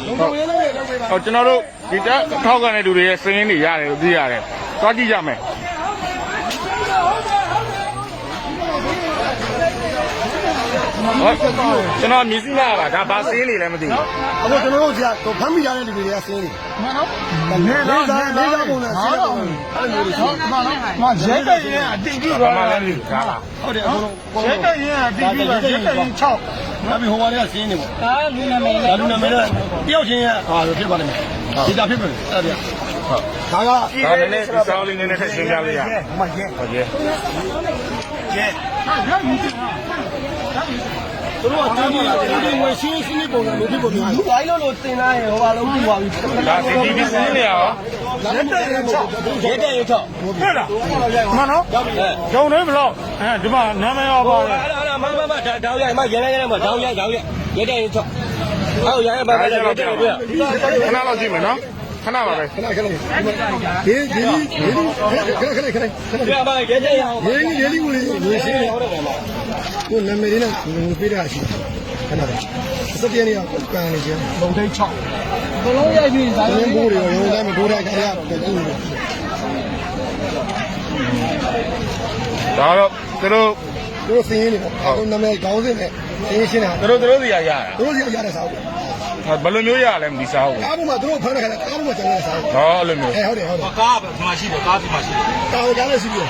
ကျွန်တော်တို့ဒီတက်ထောက်ကနေလူတွေရဲ့စင်းရင်းတွေရတယ်လို့သိရတယ်သွားကြည့်ကြမယ်ကျွန်တော်မြည်စီလာပါဒါဘာစင်းနေလဲမသိဘူးအခုကျွန်တော်တို့ကဖမ်းမိရတဲ့လူတွေကစင်းနေမှန်တော့လေးစားပုံနဲ့ဆင်းပုံနဲ့အဲ့လိုမျိုးတွေမှန်တော့ရဲတက်ရင်အတိတ်ကြီးပါလားဟုတ်တယ်အခုရဲတက်ရင်အတိတ်ကြီးပါရဲတက်ရင်6ဒါပြီးဟိုဘာလေးကစင်းနေပေါ့ဒါလူနာမည်ဒါလူနာမည်တော့တယောက်ချင်းဟာဖြစ်ပါလိမ့်မယ်ဒီတာဖြစ်မယ်အဲ့ဒါဟုတ်ဒါကဒါလည်းဒီစောင်းလေးနဲ့ထည့်ရှင်းပြလိုက်ရဟုတ်ရဲဟုတ်ရဲသူတို့ကဒီငွေရှင်းနေပုံစံမျိုးဖြစ်ပုံများလူတိုင်းလို့တင်လာရင်ဟိုဘာလုံးပြသွားပြီဒါစီတီဗီစင်းနေရောရဲတက်ရင်6ဟုတ်လားမှန်နော်ဂျုံနေဘလို့ဒီမှာနာမည်ရောပါတယ်အဲ့ဒါမတောင်းရိုက်မရဲရဲမှာတောင်းရိုက်ရဲတက်ရင်6ဟုတ်ရဲပါရဲတက်ရင်တွေ့ခဏလောက်ကြည့်မယ်နော်ခဏပါပဲခဏဒီပြပါရဲတက်ရအောင်ရေးကိုလေးရှင်းနေဟုတ်တယ်မှာကိုနာမည်လေးနဲ့ငွေပေးတာရှိခဏပါစက်ပြင်းနေအောင်ကန်နေချင်းပုံထိတ်6ဘလုံးရိုက်ပြီးဒါလည်းဘိုးတွေရုံးတိုင်းမဘိုးတိုင်းခါရတူတယ်ဒါတော့သူတို့စင်းရင်းနေပေါ့အခုနာမည်ခေါင်းစဉ်နဲ့စင်းရှင်းတာသူတို့စီရရတာသူတို့စီရတဲ့စာအုပ်ဘယ်လိုမျိုးရလဲမဒီစာအုပ်ကားပေါ်မှာသူတို့ဖမ်းတဲ့ခါကားပေါ်မှာကျန်တဲ့စာအုပ်ဟောအဲ့လိုမျိုးဟုတ်တယ်ကားဒီမှာရှိတယ်ကားဒီမှာရှိတယ်ကားကြားလည်းရှိတယ်